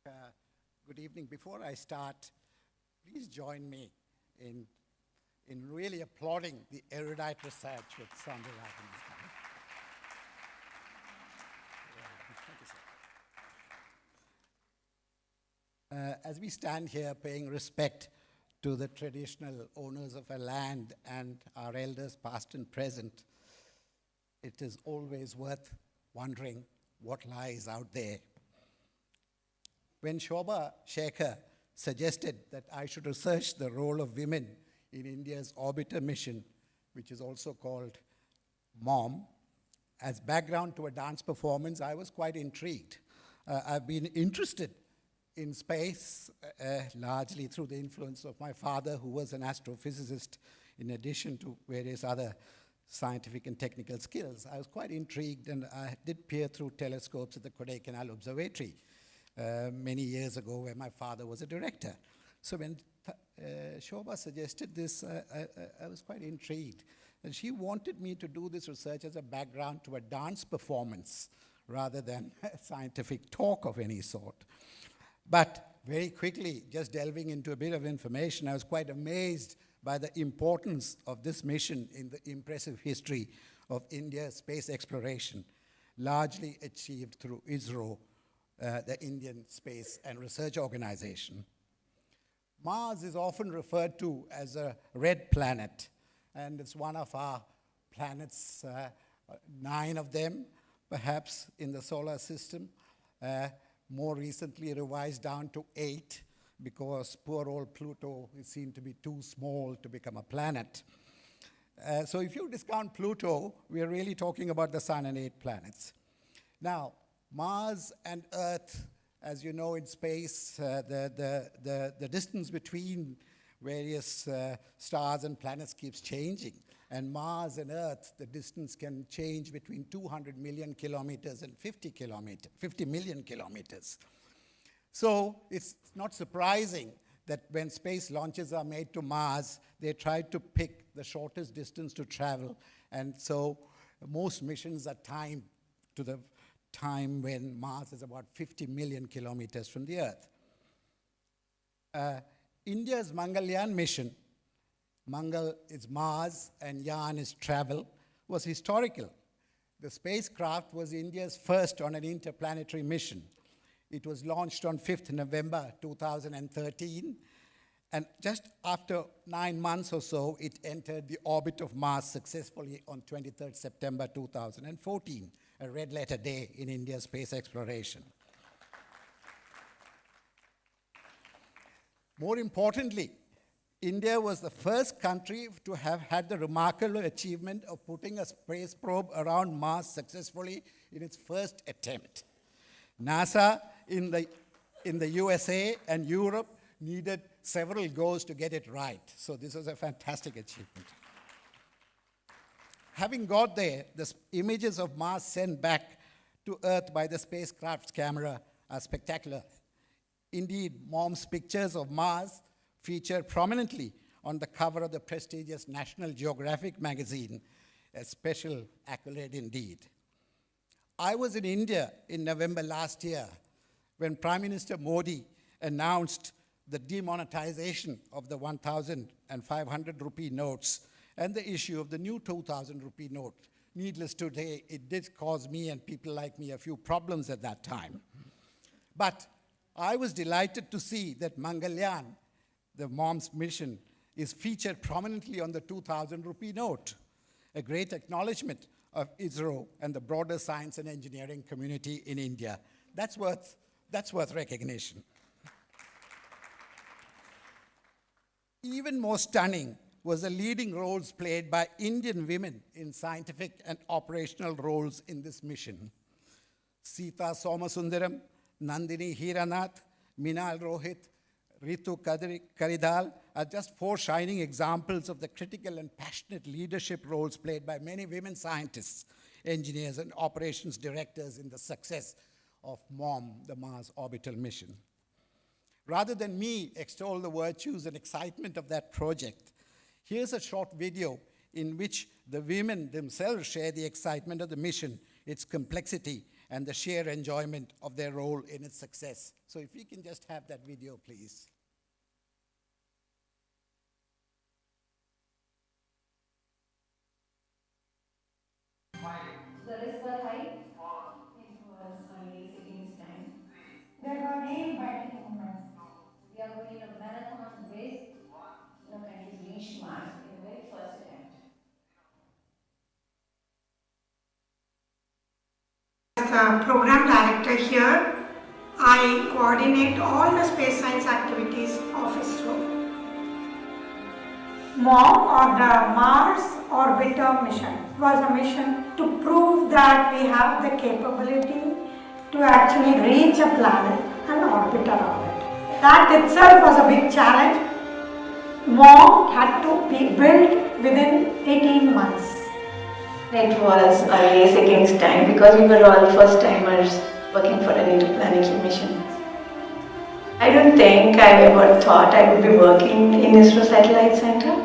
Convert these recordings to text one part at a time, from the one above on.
Uh, Good evening. Before I start, please join me in, really applauding the erudite research with Sandra Rajkumar. As we stand here paying respect to the traditional owners of our land and our elders past and present, it is always worth wondering what lies out there. When Shobha Shekhar suggested that I should research the role of women in India's orbiter mission, which is also called MOM, as background to a dance performance, I was quite intrigued. I've been interested in space largely through the influence of my father, who was an astrophysicist, in addition to various other scientific and technical skills. I was quite intrigued, and I did peer through telescopes at the Kodaikanal Observatory many years ago, where my father was a director. So when Shobha suggested this, I was quite intrigued. And she wanted me to do this research as a background to a dance performance rather than a scientific talk of any sort. But very quickly, just delving into a bit of information, I was quite amazed by the importance of this mission in the impressive history of India's space exploration, largely achieved through ISRO, the Indian Space and Research Organization. Mars is often referred to as a red planet, and it's one of our planets, 9 of them, perhaps, in the solar system. More recently revised down to 8, because poor old Pluto is seen to be too small to become a planet. So if you discount Pluto, we are really talking about the Sun and 8 planets. Now, Mars and Earth, as you know, in space, the distance between various stars and planets keeps changing. And Mars and Earth, the distance can change between 200 million kilometers and 50 million kilometers. So it's not surprising that when space launches are made to Mars, they try to pick the shortest distance to travel. And so most missions are timed to the time when Mars is about 50 million kilometers from the Earth. India's Mangalyaan mission, Mangal is Mars and Yaan is travel, was historical. The spacecraft was India's first on an interplanetary mission. It was launched on 5th November 2013, and just after 9 months or so, it entered the orbit of Mars successfully on 23rd September 2014, a red letter day in India's space exploration. More importantly, India was the first country to have had the remarkable achievement of putting a space probe around Mars successfully in its first attempt. NASA in the USA and Europe needed several goes to get it right. So this was a fantastic achievement. Having got there, the images of Mars sent back to Earth by the spacecraft's camera are spectacular. Indeed, MOM's pictures of Mars featured prominently on the cover of the prestigious National Geographic magazine, a special accolade indeed. I was in India in November last year when Prime Minister Modi announced the demonetization of the 1,500 rupee notes and the issue of the new 2,000 rupee note. Needless to say, it did cause me and people like me a few problems at that time. But I was delighted to see that Mangalyaan, the MOM's mission, is featured prominently on the 2,000 rupee note, a great acknowledgement of ISRO and the broader science and engineering community in India. That's worth recognition. Even more stunning was the leading roles played by Indian women in scientific and operational roles in this mission. Sita Somasundaram, Nandini Hiranath, Minal Rohit, Ritu Karidhal are just 4 shining examples of the critical and passionate leadership roles played by many women scientists, engineers, and operations directors in the success of MOM, the Mars Orbital Mission. Rather than me extol the virtues and excitement of that project, here's a short video in which the women themselves share the excitement of the mission, its complexity, and the sheer enjoyment of their role in its success. So if we can just have that video, please. The risks were high. It was early Sikkim's time. They were named by the humans. We are going in a marathon race. The country reached Mars in the very first attempt. As the program director here, I coordinate all the space science activities of ISRO. MOM, or the Mars Orbiter mission, was a mission to prove that we have the capability to actually reach a planet and orbit around it. That itself was a big challenge. MOM had to be built within 18 months. It was early Sikkim's time because we were all first timers working for an interplanetary mission. I don't think I ever thought I would be working in ISRO Satellite Center.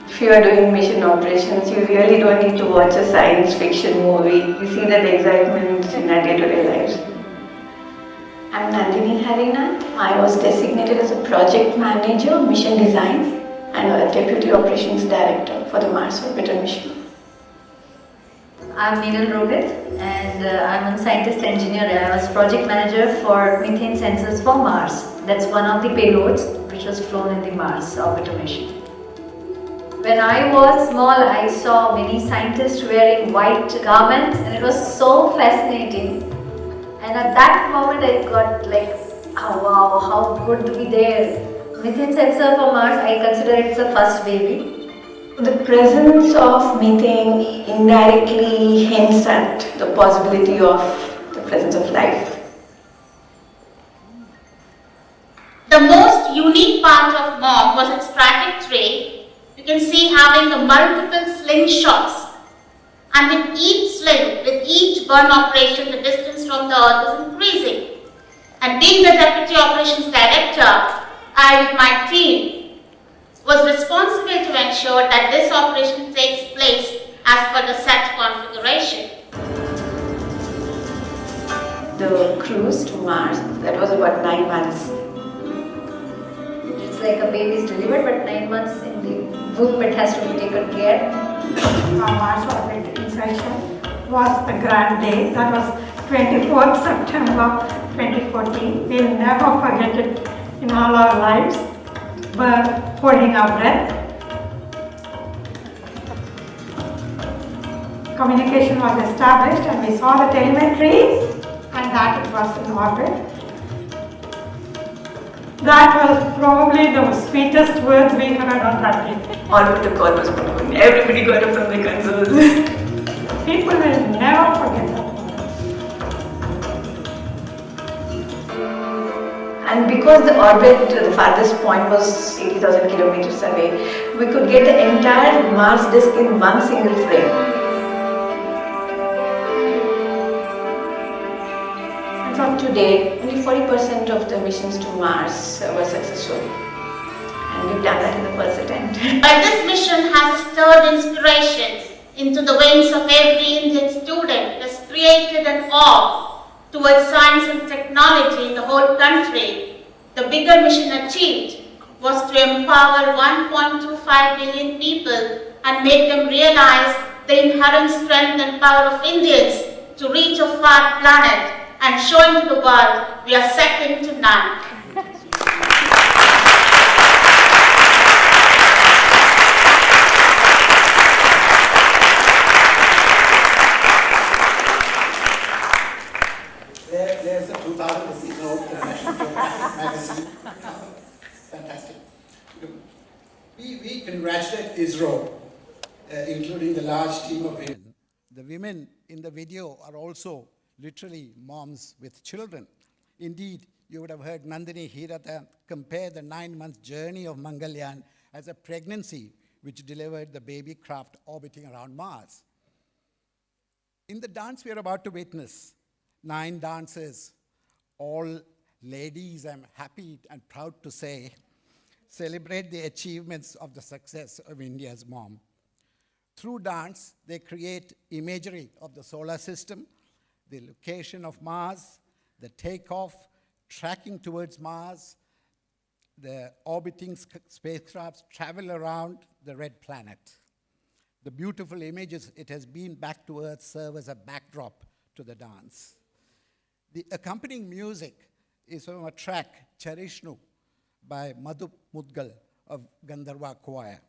If you are doing mission operations, you really don't need to watch a science fiction movie. You see that excitement in our day-to-day lives. I'm Nandini Harinath. I was designated as a project manager, mission design, and a deputy operations director for the Mars Orbiter mission. I'm Meenal Rohit and I'm a scientist engineer. I was project manager for methane sensors for Mars. That's one of the payloads which was flown in the Mars orbiter mission. When I was small, I saw many scientists wearing white garments and it was so fascinating. And at that moment I got like, oh wow, how good to be there. Methane sensor for Mars, I consider it's the first baby. The presence of methane indirectly hints at the possibility of the presence of life. The most unique part of MOM was its trajectory. You can see having the multiple slingshots, and with each sling, with each burn operation, the distance from the Earth is increasing. And being the Deputy Operations Director, I with my team was responsible to ensure that this operation takes place as per the set configuration. The cruise to Mars, that was about 9 months. It's like a baby is delivered, but 9 months in the womb it has to be taken care. Our Mars orbit insertion was a grand day. That was 24th September 2014. We'll never forget it in all our lives. But holding our breath. Communication was established and we saw the telemetry and that it was in orbit. That was probably the sweetest words we heard on that day. Orbiter call was going. Everybody got up from the consoles. People will never forget that. And because the orbit, the farthest point was 80,000 kilometers away, we could get the entire Mars disk in one single frame. As of today, only 40% of the missions to Mars were successful. And we've done that in the first attempt. But this mission has stirred inspiration into the veins of every Indian student, has created an awe towards science and technology in the whole country. The bigger mission achieved was to empower 1.25 billion people and make them realize the inherent strength and power of Indians to reach a far planet and showing to the world we are second to none. There's the 2000 International Magazine. Fantastic. We congratulate ISRO, including the large team of women. The women in the video are also literally moms with children. Indeed, you would have heard Nandini Hirata compare the 9-month journey of Mangalyaan as a pregnancy which delivered the baby craft orbiting around Mars. In the dance we are about to witness, 9 dancers, all ladies, I'm happy and proud to say, celebrate the achievements of the success of India's MOM. Through dance, they create imagery of the solar system, the location of Mars, the takeoff, tracking towards Mars, the orbiting spacecrafts travel around the red planet. The beautiful images it has been back to Earth serve as a backdrop to the dance. The accompanying music is from a track, Charishnu, by Madhu Mudgal of Gandharva Choir.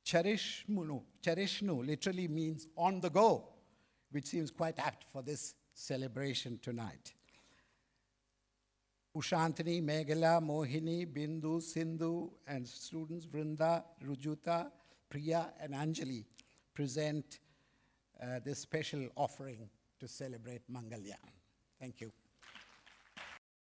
Charishnu literally means on the go, which seems quite apt for this celebration tonight. Ushantini, Meghala, Mohini, Bindu, Sindhu, and students Vrinda, Rujuta, Priya, and Anjali present this special offering to celebrate Mangalya. Thank you.